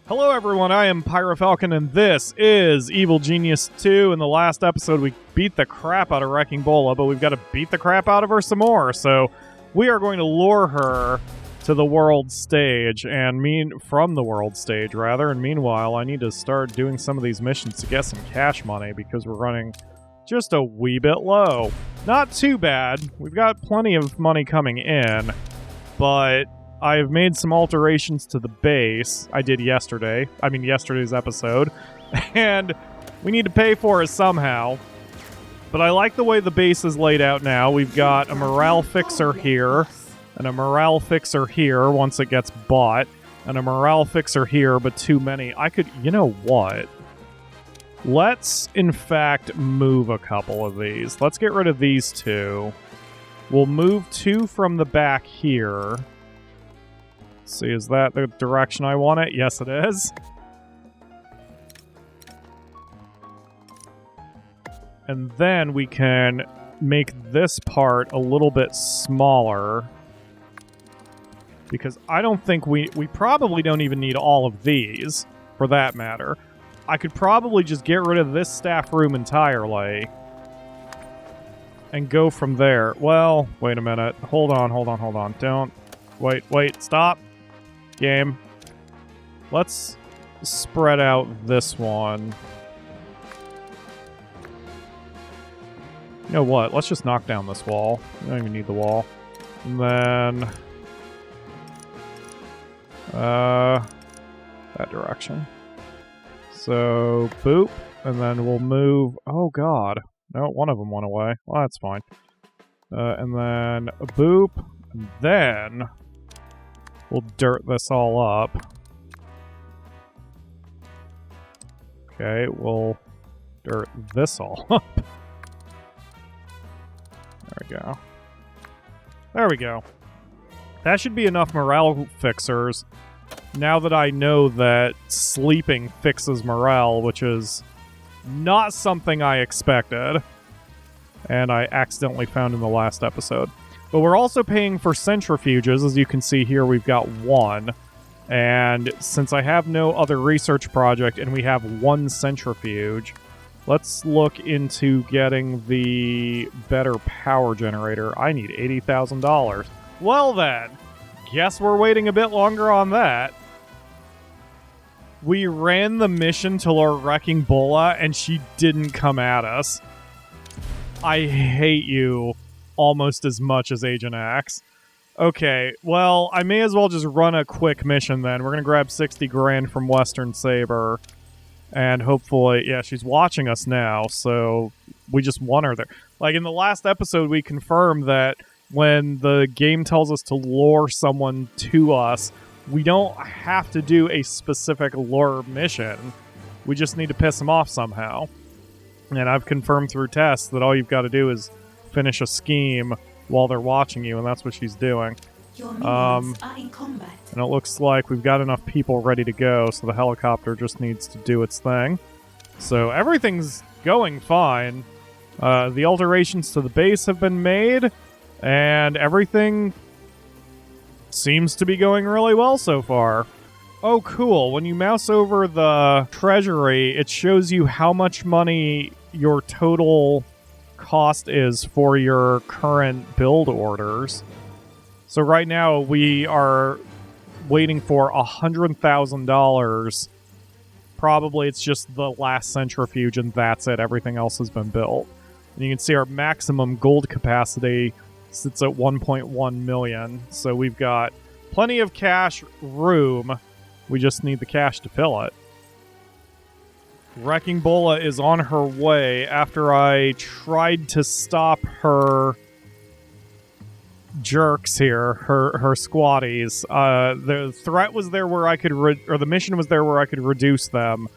Hello everyone, I am PyroFalkon and this is Evil Genius 2. In the last episode we beat the crap out of Wrecking Bola, but we've got to beat the crap out of her some more. So we are going to lure her to the world stage, from the world stage rather, and meanwhile I need to start doing some of these missions to get some cash money because we're running just a wee bit low. Not too bad, we've got plenty of money coming in, but I've made some alterations to the base. I did yesterday's episode, and we need to pay for it somehow. But I like the way the base is laid out now. We've got a morale fixer here, and a morale fixer here once it gets bought, and a morale fixer here, but too many. You know what? Let's, in fact, move a couple of these. Let's get rid of these two. We'll move two from the back here. See, is that the direction I want it? Yes, it is. And then we can make this part a little bit smaller. Because I don't think we probably don't even need all of these, for that matter. I could probably just get rid of this staff room entirely. And go from there. Well, wait a minute. Hold on. Don't. Wait, stop. Game. Let's spread out this one. You know what? Let's just knock down this wall. We don't even need the wall. And then that direction. So boop, and then we'll move. Oh god. No, one of them went away. Well, that's fine. And then a boop, and then we'll dirt this all up. Okay, we'll dirt this all up. There we go. That should be enough morale fixers. Now that I know that sleeping fixes morale, which is not something I expected. And I accidentally found in the last episode. But we're also paying for centrifuges. As you can see here, we've got one. And since I have no other research project and we have one centrifuge, let's look into getting the better power generator. I need $80,000. Well then, guess we're waiting a bit longer on that. We ran the mission till our Wrecking Bola and she didn't come at us. I hate you almost as much as Agent Axe. Okay, well, I may as well just run a quick mission then. We're gonna grab 60 grand from Western Saber. And hopefully, yeah, she's watching us now, so we just want her there. Like, in the last episode, we confirmed that when the game tells us to lure someone to us, we don't have to do a specific lure mission. We just need to piss them off somehow. And I've confirmed through tests that all you've got to do is finish a scheme while they're watching you, and that's what she's doing. Your minions are in combat. And it looks like we've got enough people ready to go, so the helicopter just needs to do its thing. So everything's going fine. The alterations to the base have been made, and everything seems to be going really well so far. Oh, cool. When you mouse over the treasury, it shows you how much money your total cost is for your current build orders. So right now we are waiting for $100,000. Probably it's just the last centrifuge and that's it. Everything else has been built. And you can see our maximum gold capacity sits at 1.1 million. So we've got plenty of cash room. We just need the cash to fill it. Wrecking Bola is on her way after I tried to stop her jerks here, her squatties. The threat was there where I could, the mission was there where I could reduce them,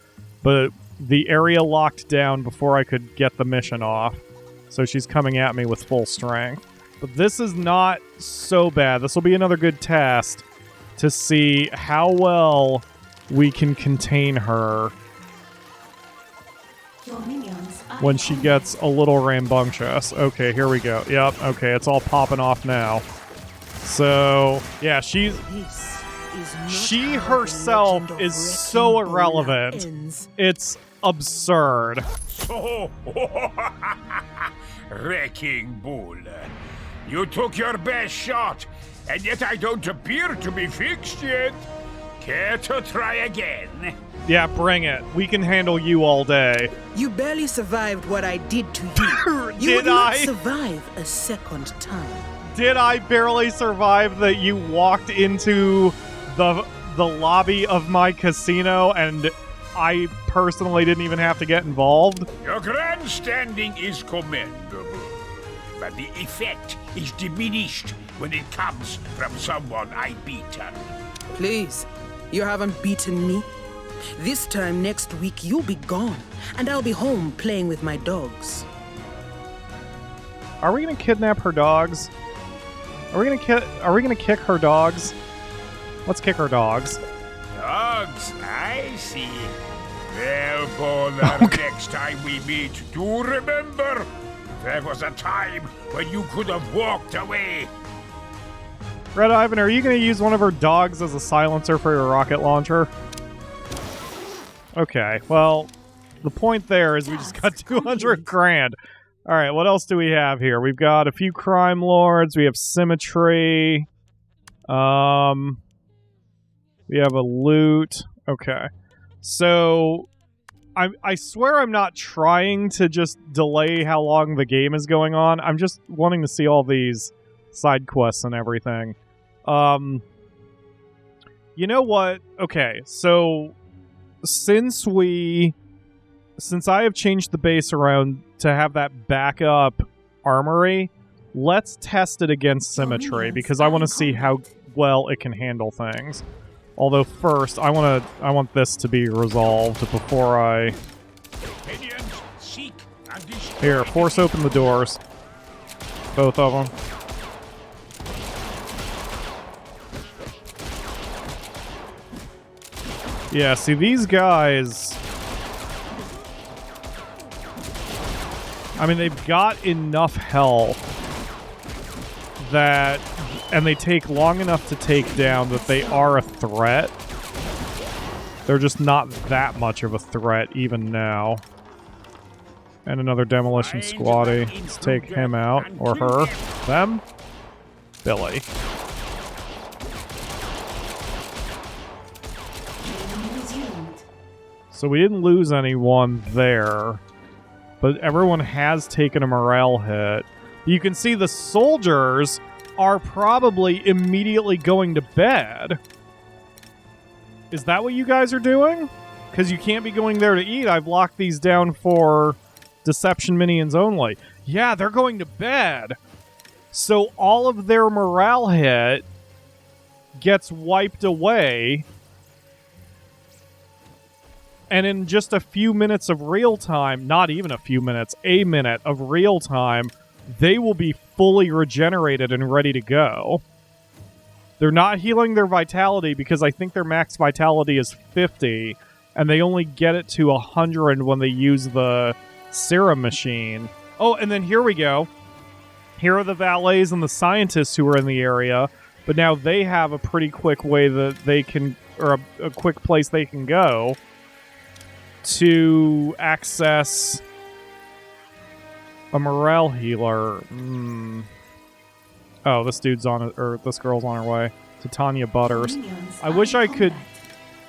but the area locked down before I could get the mission off. So she's coming at me with full strength. But this is not so bad. This will be another good test to see how well we can contain her when she gets a little rambunctious. Okay, here we go. Yep, okay, it's all popping off now. So, yeah, she's... is not She how the herself legend of is Wrecking so Ball irrelevant. ends. It's absurd. So, Wrecking Bull, you took your best shot, and yet I don't appear to be fixed yet. Care to try again? Yeah, bring it. We can handle you all day. You barely survived what I did to you. You Did would not I? survive a second time. Did I barely survive that you walked into the lobby of my casino and I personally didn't even have to get involved? Your grandstanding is commendable, but the effect is diminished when it comes from someone I beaten. Please, you haven't beaten me. This time next week you'll be gone, and I'll be home playing with my dogs. Are we gonna kidnap her dogs? Are we gonna kick her dogs? Let's kick her dogs. Dogs, I see. Well, Bowler, next time we meet, do remember, there was a time when you could have walked away. Red Ivan, are you gonna use one of her dogs as a silencer for your rocket launcher? Okay, well, the point there is we just got 200 grand. All right, what else do we have here? We've got a few crime lords. We have symmetry. We have a loot. Okay. So, I swear I'm not trying to just delay how long the game is going on. I'm just wanting to see all these side quests and everything. You know what? Okay, so since I have changed the base around to have that backup armory, let's test it against symmetry because I want to see how well it can handle things. Although first, I want this to be resolved before I... Here, force open the doors. Both of them. Yeah, see, these guys... I mean, they've got enough health that... And they take long enough to take down that they are a threat. They're just not that much of a threat even now. And another demolition squatty. Let's take him out. Or her. Them. Billy. So we didn't lose anyone there. But everyone has taken a morale hit. You can see the soldiers are probably immediately going to bed. Is that what you guys are doing? Because you can't be going there to eat. I've locked these down for deception minions only. Yeah, they're going to bed. So all of their morale hit gets wiped away. And in just a few minutes of real time, not even a few minutes, a minute of real time, they will be fully regenerated and ready to go. They're not healing their vitality because I think their max vitality is 50, and they only get it to 100 when they use the serum machine. Oh, and then here we go. Here are the valets and the scientists who are in the area, but now they have a pretty quick way that they can, or a quick place they can go to access a morale healer. Oh, this dude's on it, or this girl's on her way. To Tanya Butters. I wish I could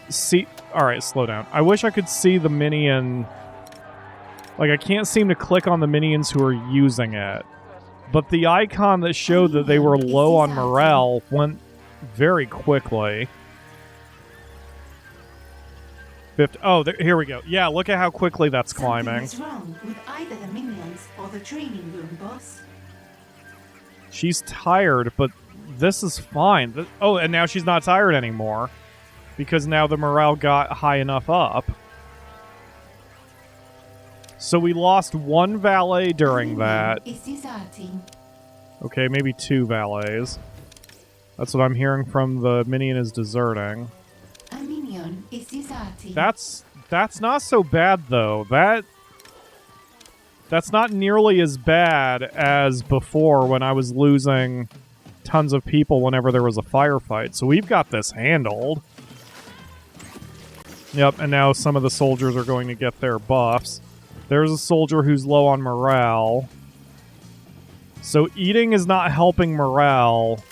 see... Alright, slow down. I wish I could see the minion... Like, I can't seem to click on the minions who are using it. But the icon that showed that they were low on morale went very quickly. Oh, here we go. Yeah, look at how quickly that's climbing. Something is wrong with either the minions or the training room, boss. She's tired, but this is fine. Oh, and now she's not tired anymore. Because now the morale got high enough up. So we lost one valet during that. Okay, maybe two valets. That's what I'm hearing from the minion is deserting. A minion is deserting. That's not so bad though. That's not nearly as bad as before when I was losing tons of people whenever there was a firefight. So we've got this handled. Yep, and now some of the soldiers are going to get their buffs. There's a soldier who's low on morale. So eating is not helping morale,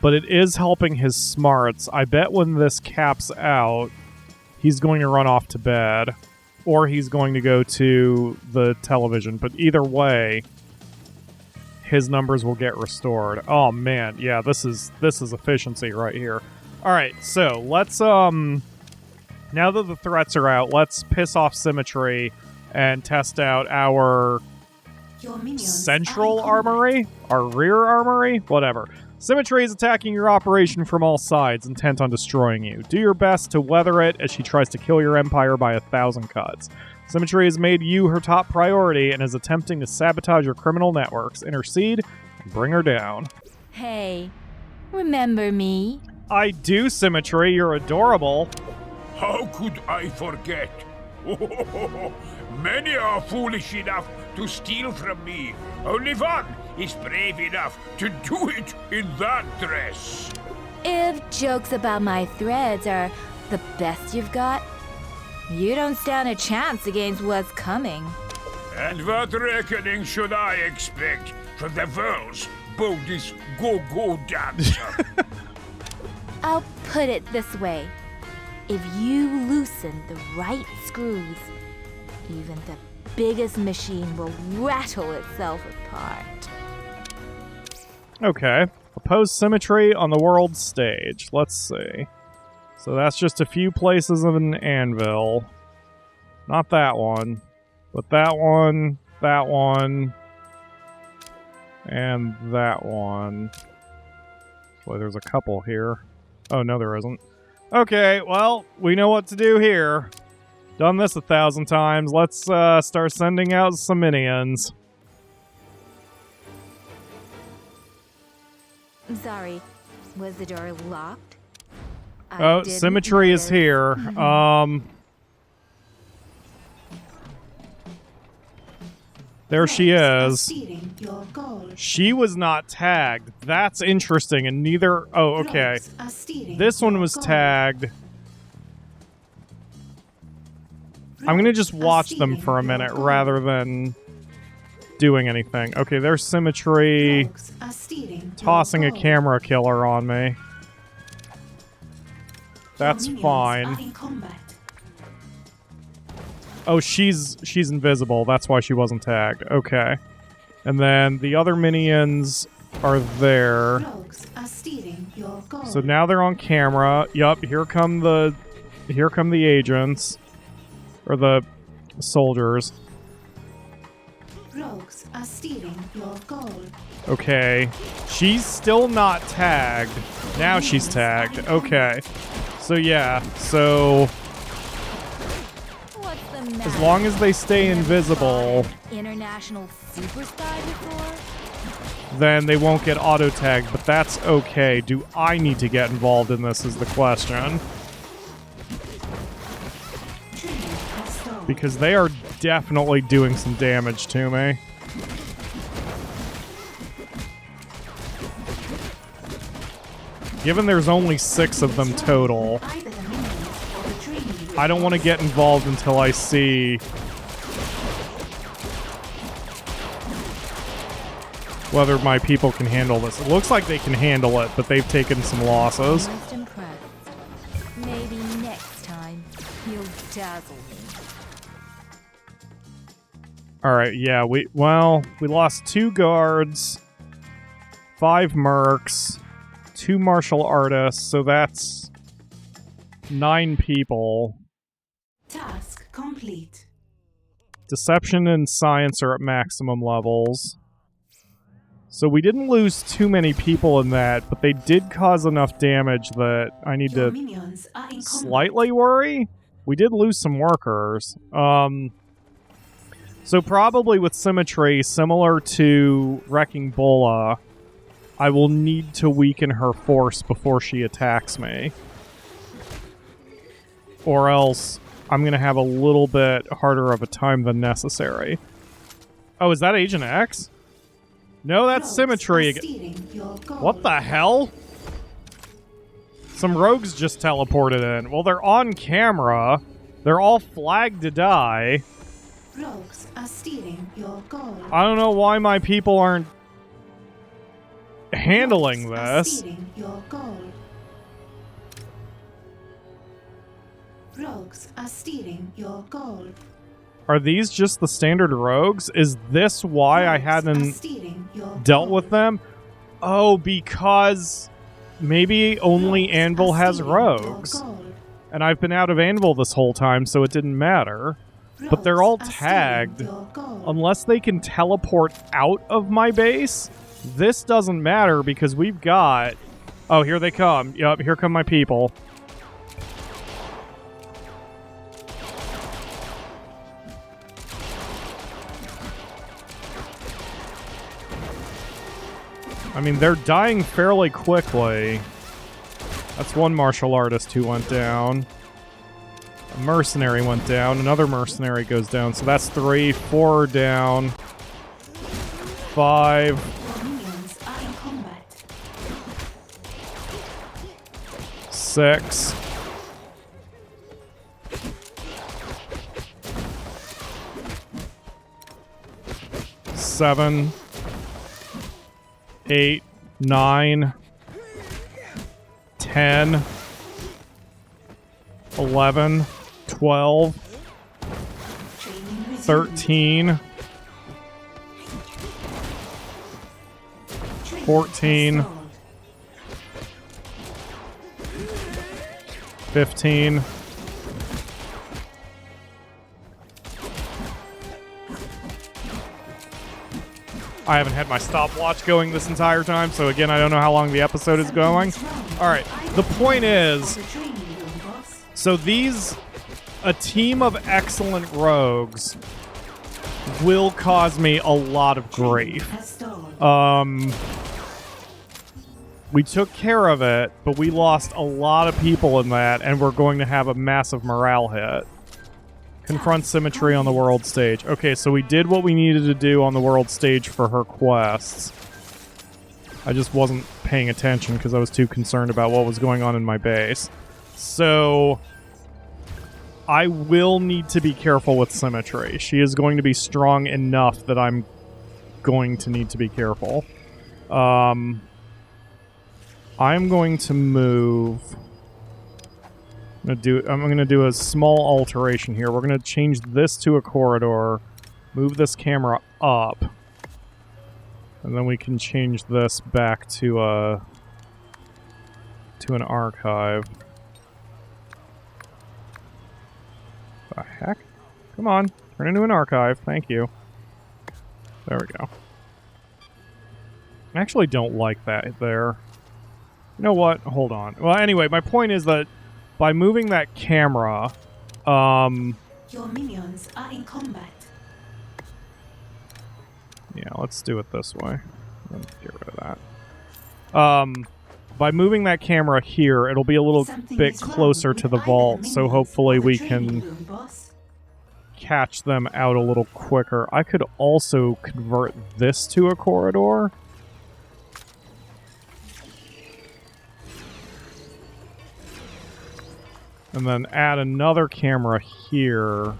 but it is helping his smarts. I bet when this caps out, he's going to run off to bed, or he's going to go to the television. But either way, his numbers will get restored. Oh man, yeah, this is efficiency right here. All right, so let's now that the threats are out, let's piss off Symmetry and test out our central armory, our rear armory, whatever. Symmetry is attacking your operation from all sides, intent on destroying you. Do your best to weather it as she tries to kill your empire by 1,000 cuts. Symmetry has made you her top priority and is attempting to sabotage your criminal networks. Intercede and bring her down. Hey, remember me? I do, Symmetry. You're adorable. How could I forget? Many are foolish enough to steal from me. Only one is brave enough to do it in that dress. If jokes about my threads are the best you've got, you don't stand a chance against what's coming. And what reckoning should I expect from the world's boldest go-go dancer? I'll put it this way. If you loosen the right screws, even the biggest machine will rattle itself apart. Okay. Oppose Symmetry on the world stage. Let's see. So that's just a few places of an anvil. Not that one. But that one, and that one. Boy, there's a couple here. Oh, no, there isn't. Okay, well, we know what to do here. Done this 1,000 times. Let's start sending out some minions. I'm sorry. Was the door locked? Oh, Symmetry is here. There she is. She was not tagged. That's interesting, and neither... Oh, okay. This one was tagged. I'm going to just watch them for a minute rather than doing anything. Okay, there's Symmetry tossing a camera killer on me. That's fine. Oh, she's invisible. That's why she wasn't tagged. Okay. And then the other minions are there. So now they're on camera. Yup, here come the agents. Or the soldiers. Rogues are stealing your gold. Okay. She's still not tagged. Now she's tagged. Okay. So yeah, so What's the matter? as long as they stay invisible, International superstar before? then they won't get auto-tagged, but that's okay. Do I need to get involved in this is the question. Because they are definitely doing some damage to me. Given there's only 6 of them total, I don't want to get involved until I see whether my people can handle this. It looks like they can handle it, but they've taken some losses. Most impressed. Maybe next time you'll dazzle me. Alright, yeah, we lost 2 guards, 5 mercs, 2 martial artists, so that's 9 people. Task complete. Deception and science are at maximum levels. So we didn't lose too many people in that, but they did cause enough damage that I need Your to minions are in slightly worry. We did lose some workers. So probably with Symmetry, similar to Wrecking Bola, I will need to weaken her force before she attacks me. Or else I'm going to have a little bit harder of a time than necessary. Oh, is that Agent X? No, that's Rogues Symmetry. are stealing your gold. What the hell? Some rogues just teleported in. Well, they're on camera. They're all flagged to die. Rogues are stealing your gold. I don't know why my people aren't handling Rogues are this. stealing your gold. Rogues are stealing your gold. Are these just the standard rogues? Is this why I Rogues are hadn't stealing your dealt gold. with them? Oh, because maybe only Rogues Anvil are has stealing your rogues. gold. And I've been out of Anvil this whole time, so it didn't matter. But they're all Rogues are tagged. stealing your gold. Unless they can teleport out of my base, this doesn't matter because we've got... Oh, here they come. Yup, here come my people. I mean, they're dying fairly quickly. That's one martial artist who went down. A mercenary went down. Another mercenary goes down. So that's 3. 4 are down. 5. Your minions are in combat. 6. 7. 8, 9, 10, 11, 12, Training resumed. 13, Training 14. installed. 15. I haven't had my stopwatch going this entire time, so again, I don't know how long the episode is going. Alright, the point is, The training room, boss. so a team of excellent rogues will cause me a lot of grief. Has stalled. We took care of it, but we lost a lot of people in that, and we're going to have a massive morale hit. Confront Symmetry on the world stage. Okay, so we did what we needed to do on the world stage for her quests. I just wasn't paying attention because I was too concerned about what was going on in my base. So I will need to be careful with Symmetry. She is going to be strong enough that I'm going to need to be careful. I'm going to move... I'm gonna do a small alteration here. We're gonna change this to a corridor, move this camera up, and then we can change this back to an archive. The heck? Come on, turn into an archive. Thank you. There we go. I actually don't like that there. You know what? Hold on. Well, anyway, my point is that by moving that camera, Your minions are in combat. yeah, let's do it this way. Let's get rid of that. By moving that camera here, it'll be a little Something bit is wrong closer with to the either vault, so minions hopefully or the we training can room, boss. catch them out a little quicker. I could also convert this to a corridor. And then add another camera here.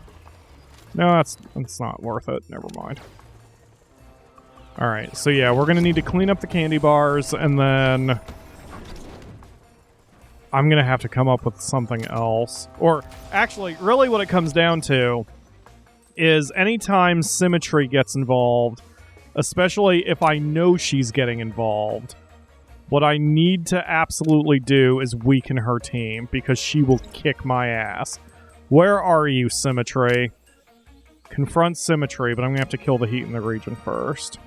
No, that's not worth it. Never mind. Alright, so yeah, we're going to need to clean up the candy bars, and then I'm going to have to come up with something else. Or, actually, really what it comes down to is anytime Symmetry gets involved, especially if I know she's getting involved, what I need to absolutely do is weaken her team, because she will kick my ass. Where are you, Symmetry? Confront Symmetry, but I'm going to have to kill the heat in the region first.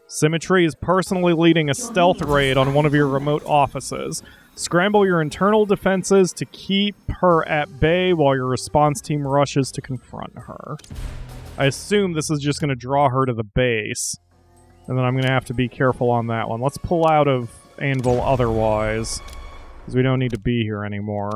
Symmetry is personally leading a stealth raid on one of your remote offices. Scramble your internal defenses to keep her at bay while your response team rushes to confront her. I assume this is just going to draw her to the base, and then I'm going to have to be careful on that one. Let's pull out of Anvil otherwise, because we don't need to be here anymore,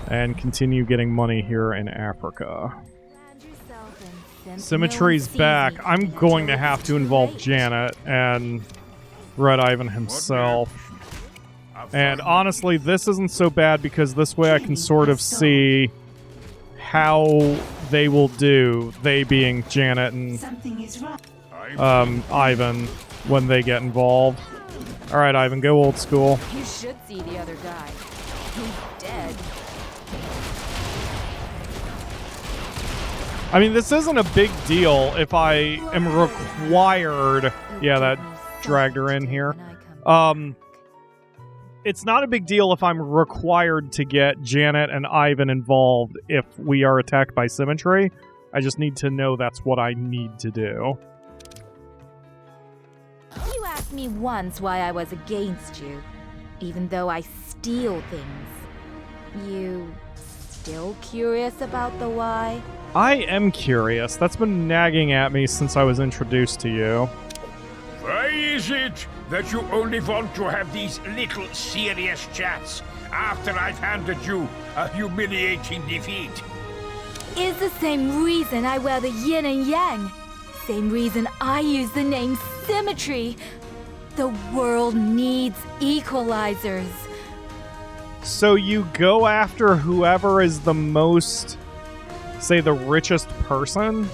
and continue getting money here in Africa. Land yourself in Symmetry's back. I'm going to have to involve Janet and Red Ivan himself. And honestly, this isn't so bad because this way I can sort of see how they will do, they being Janet and Something is wrong. Ivan, when they get involved. Alright, Ivan, go old school. You should see the other guy. He's dead. I mean, this isn't a big deal if I am required... Yeah, that dragged her in here. It's not a big deal if I'm required to get Janet and Ivan involved if we are attacked by Symmetry. I just need to know that's what I need to do. You asked me once why I was against you, even though I steal things. You still curious about the why? I am curious. That's been nagging at me since I was introduced to you. Why is it that you only want to have these little serious chats after I've handed you a humiliating defeat? It's the same reason I wear the yin and yang. Same reason I use the name Symmetry. The world needs equalizers. So you go after whoever is the most, say, the richest person?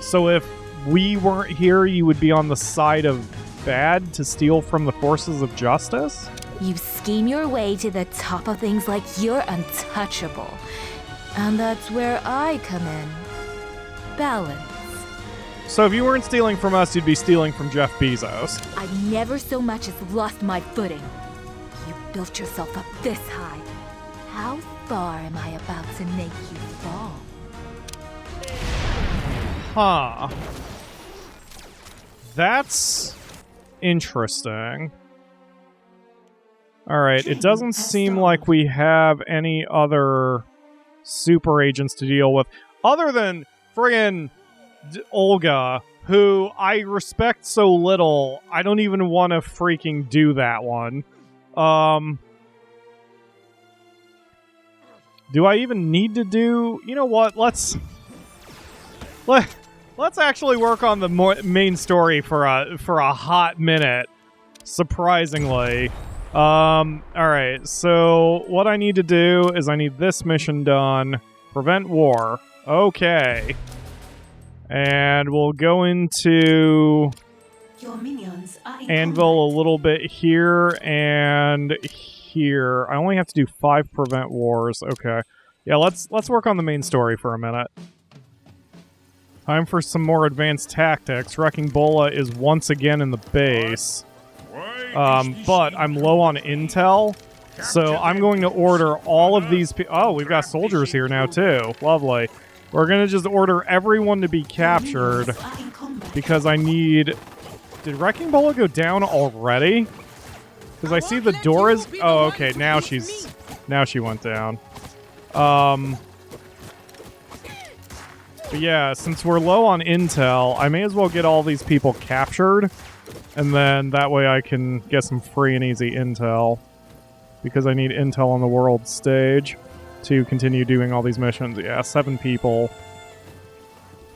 So if we weren't here, you would be on the side of bad to steal from the forces of justice? You scheme your way to the top of things like you're untouchable. And that's where I come in. Balance. So if you weren't stealing from us, you'd be stealing from Jeff Bezos. I've never so much as lost my footing. You built yourself up this high. How far am I about to make you fall? Huh. That's interesting. Alright, it doesn't seem like we have any other super agents to deal with. Other than friggin' Olga, who I respect so little, I don't even want to freaking do that one. Do I even need to do... You know what, let's actually work on the main story for a hot minute, surprisingly. Alright, so what I need to do is I need this mission done. Prevent war. Okay. And we'll go into Your minions are in Anvil a combat. little bit here and here. I only have to do 5 prevent wars. Okay. Yeah, let's work on the main story for a minute. Time for some more advanced tactics. Wrecking Bola is once again in the base. But I'm low on intel, so I'm going to order all of these Oh, we've got soldiers here now, too. Lovely. We're going to just order everyone to be captured, Your minions are in combat. because I need... Did Wrecking Bola go down already? Because I see the door is... Oh, okay, now she's... Now she went down. But yeah, since we're low on intel, I may as well get all these people captured, and then that way I can get some free and easy intel, because I need intel on the world stage to continue doing all these missions. Yeah, 7 people.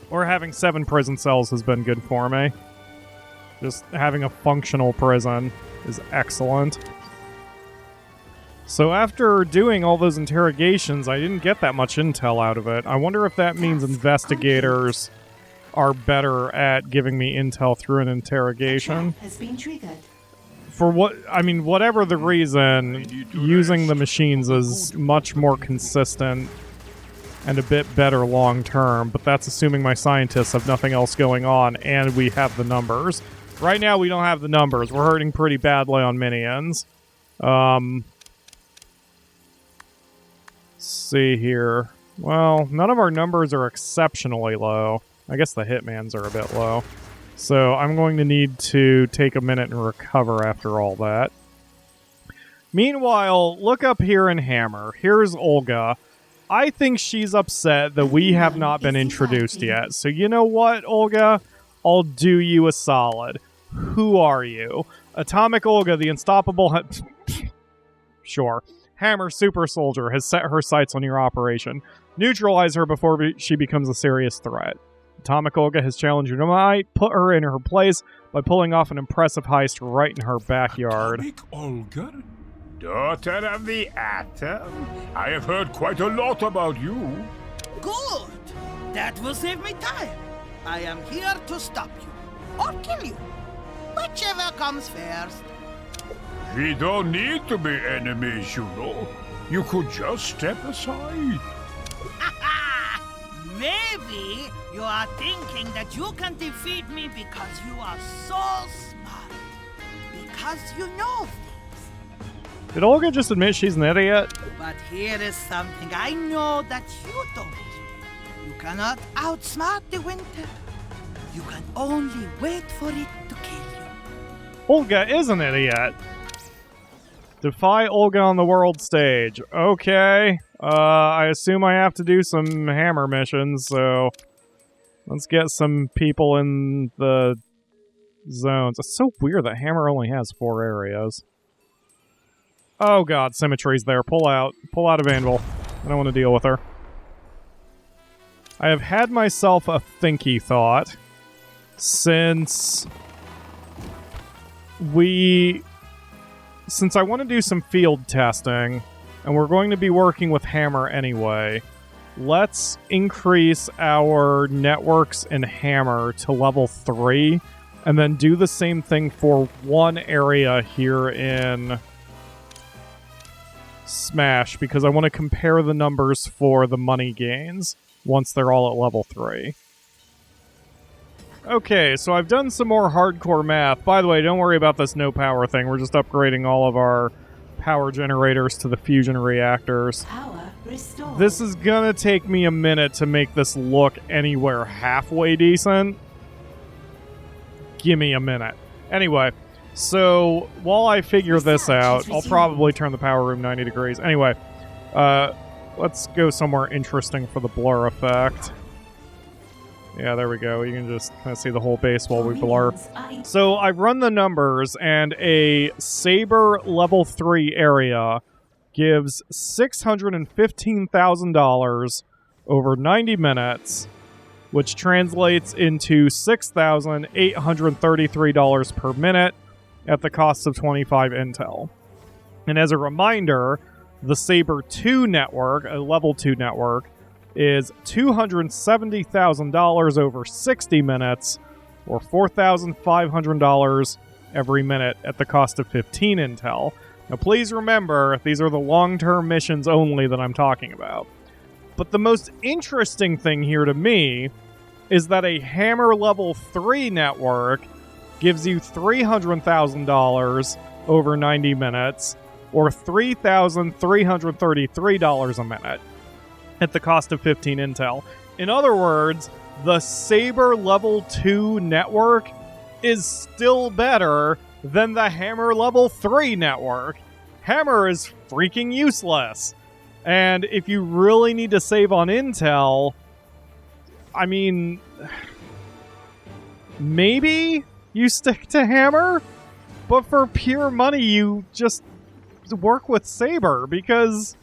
Or having 7 prison cells has been good for me. Just having a functional prison is excellent. So after doing all those interrogations, I didn't get that much intel out of it. I wonder if that means investigators are better at giving me intel through an interrogation. Trap has been triggered. For what, I mean, whatever the reason, using the machines is much more consistent and a bit better long term, but that's assuming my scientists have nothing else going on and we have the numbers. Right now we don't have the numbers. We're hurting pretty badly on minions. Let's see here. Well, none of our numbers are exceptionally low. I guess the hitmans are a bit low. So I'm going to need to take a minute and recover after all that. Meanwhile, look up here in Hammer. Here's Olga. I think she's upset that we have not been introduced yet. So you know what, Olga? I'll do you a solid. Who are you? Atomic Olga, the unstoppable... Sure. Hammer Super Soldier has set her sights on your operation. Neutralize her before she becomes a serious threat. Atomic Olga has challenged you. You might put her in her place by pulling off an impressive heist right in her backyard. Atomic Olga? Daughter of the Atom? I have heard quite a lot about you. Good. That will save me time. I am here to stop you. Or kill you. Whichever comes first. We don't need to be enemies, you know. You could just step aside. Maybe you are thinking that you can defeat me because you are so smart. Because you know things. Did Olga just admit she's an idiot? But here is something I know that you don't. You cannot outsmart the winter. You can only wait for it to kill you. Olga is an idiot. Defy Olga on the world stage. Okay. I assume I have to do some hammer missions, so let's get some people in the zones. It's so weird that hammer only has 4 areas. Oh god, symmetry's there. Pull out. Pull out of Anvil. I don't want to deal with her. I have had myself a thinky thought since I want to do some field testing, and we're going to be working with Hammer anyway, let's increase our networks in Hammer to level 3, and then do the same thing for one area here in Smash, because I want to compare the numbers for the money gains once they're all at level 3. Okay, so I've done some more hardcore math. By the way, don't worry about this no power thing. We're just upgrading all of our power generators to the fusion reactors. Power restored. This is gonna take me a minute to make this look anywhere halfway decent. Give me a minute. Anyway, so while I figure this out, I'll probably turn the power room 90 degrees. Anyway, let's go somewhere interesting for the blur effect. Yeah, there we go. You can just kind of see the whole base while we blur. So I run the numbers, and a Saber level 3 area gives $615,000 over 90 minutes, which translates into $6,833 per minute at the cost of 25 intel. And as a reminder, the Saber 2 network, a level 2 network, is $270,000 over 60 minutes, or $4,500 every minute at the cost of 15 intel. Now please remember, these are the long-term missions only that I'm talking about. But the most interesting thing here to me is that a Hammer level 3 network gives you $300,000 over 90 minutes, or $3,333 a minute at the cost of 15 intel. In other words, the Saber level 2 network is still better than the Hammer level 3 network. Hammer is freaking useless. And if you really need to save on intel, I mean, maybe you stick to Hammer, but for pure money, you just work with Saber, because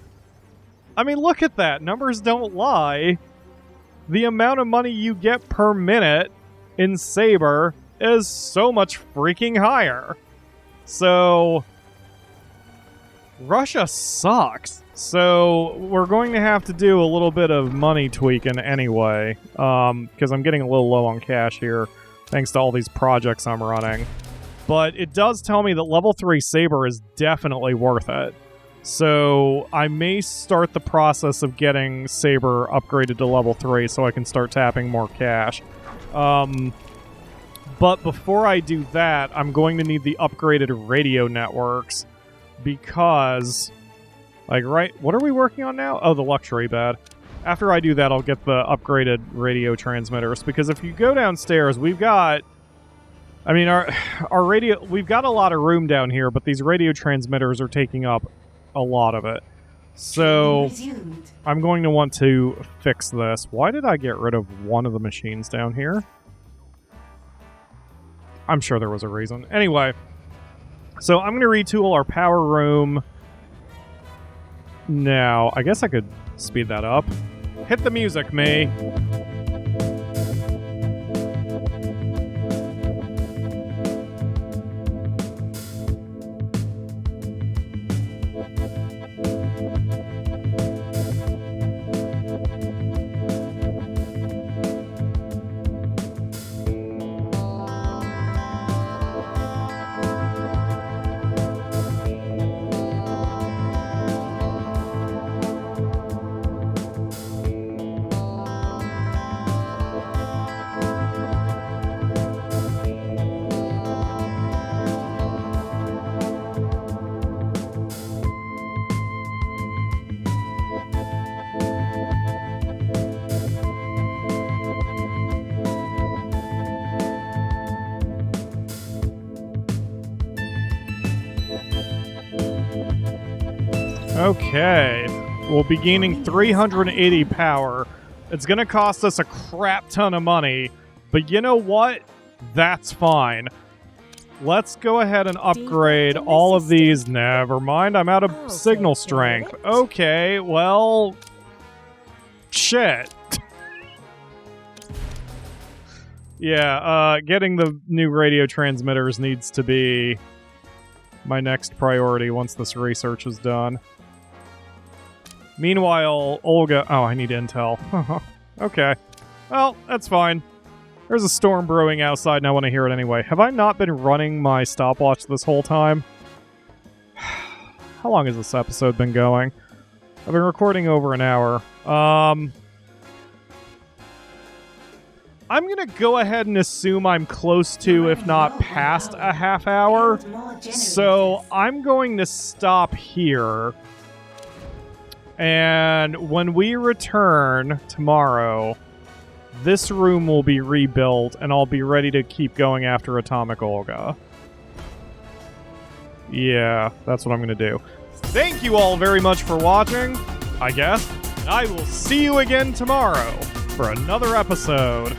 I mean, look at that. Numbers don't lie. The amount of money you get per minute in Saber is so much freaking higher. So Russia sucks. So we're going to have to do a little bit of money tweaking anyway, because I'm getting a little low on cash here, thanks to all these projects I'm running. But it does tell me that level 3 Saber is definitely worth it. So I may start the process of getting Saber upgraded to level 3 so I can start tapping more cash. But before I do that, I'm going to need the upgraded radio networks, because, like, right, what are we working on now? Oh, the luxury bed. After I do that, I'll get the upgraded radio transmitters, because if you go downstairs, we've got, I mean, our radio, we've got a lot of room down here, but these radio transmitters are taking up a lot of it. So I'm going to want to fix this. Why did I get rid of one of the machines down here? I'm sure there was a reason. Anyway, so I'm going to retool our power room. Now, I guess I could speed that up. Hit the music, May. Okay. We'll be gaining 380 power. It's going to cost us a crap ton of money, but you know what? That's fine. Let's go ahead and upgrade all of these. Never mind, I'm out of signal strength. Okay, well... Shit. Yeah, getting the new radio transmitters needs to be my next priority once this research is done. Meanwhile, Olga... Oh, I need intel. Okay. Well, that's fine. There's a storm brewing outside and I want to hear it anyway. Have I not been running my stopwatch this whole time? How long has this episode been going? I've been recording over an hour. I'm going to go ahead and assume I'm close to, if not past, a half hour. So I'm going to stop here. And when we return tomorrow, this room will be rebuilt, and I'll be ready to keep going after Atomic Olga. Yeah, that's what I'm going to do. Thank you all very much for watching, I guess. And I will see you again tomorrow for another episode